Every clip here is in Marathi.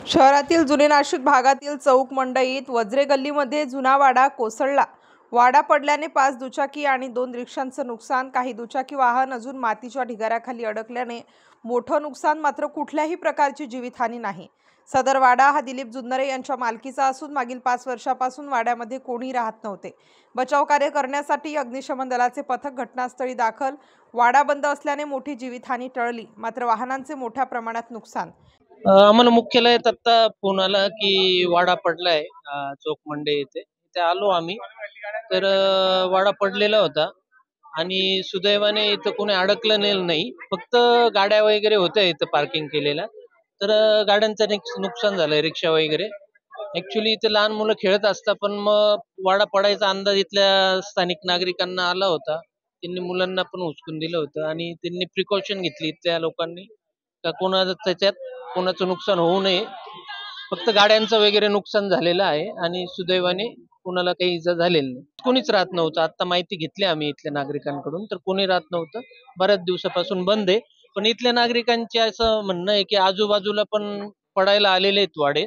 शहरातील जुने नाशिक भागातील चौक मंडईत वज्रे गल्लीमध्ये जुना वाडा कोसळला। वाडा पडल्याने 5 दुचाकी आणि 2 रिक्षांचं नुकसान। काही दुचाकी वाहन अजून मातीच्या ढिगाऱ्याखाली अडकल्याने मोठं नुकसान, मात्र कुठल्याही प्रकारची जीवितहानी नाही। सदर वाडा हा दिलीप जुन्नरे यांच्या मालकीचा असून मागील 5 वर्षापासून वाड्यामध्ये कोणी राहत नव्हते। बचाव कार्य करण्यासाठी अग्निशमन दलाचे पथक घटनास्थळी दाखल। वाडा बंद असल्याने मोठी जीवितहानी टळली, मात्र वाहनांचे मोठ्या प्रमाणात नुकसान। आम्हाला मुख्यालयात आता फोन आला की वाडा पडलाय चौक मंडई येथे। इथे आलो आम्ही, तर वाडा पडलेला होता आणि सुदैवाने इथं कोणी अडकलं नाही। फक्त गाड्या वगैरे होत्या इथं पार्किंग केलेल्या, तर गाड्यांचं नुकसान झालंय, रिक्षा वगैरे। ऍक्च्युली इथे लहान मुलं खेळत असतात, पण मग वाडा पडायचा अंदाज इथल्या स्थानिक नागरिकांना आला होता। त्यांनी मुलांना पण उचलून दिलं होतं आणि त्यांनी प्रिकॉशन घेतली इथल्या लोकांनी का कोणाचं नुकसान होऊ नये। फक्त गाड्यांचं वगैरे नुकसान झालेलं आहे आणि सुदैवाने कोणाला काही इजा झालेली नाही। कोणीच राहत नव्हतं। आता माहिती घेतली आम्ही इथल्या नागरिकांकडून, तर कोणी राहत नव्हतं। बऱ्याच दिवसापासून बंद आहे, पण इथल्या नागरिकांचे असं म्हणणं आहे की आजूबाजूला पण पडायला आलेले आहेत वाडे,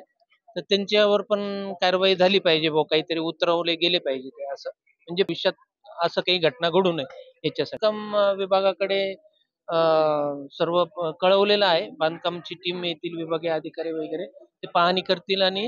तर त्यांच्यावर पण कारवाई झाली पाहिजे, काहीतरी उतरवले गेले पाहिजे ते, असं म्हणजे भविष्यात असं काही घटना घडू नये याच्यासाठी विभागाकडे सर्व कळवलेलं आहे। बांधकामची टीम येतील, विभागीय अधिकारी वगैरे ते पाहणी करतील आणि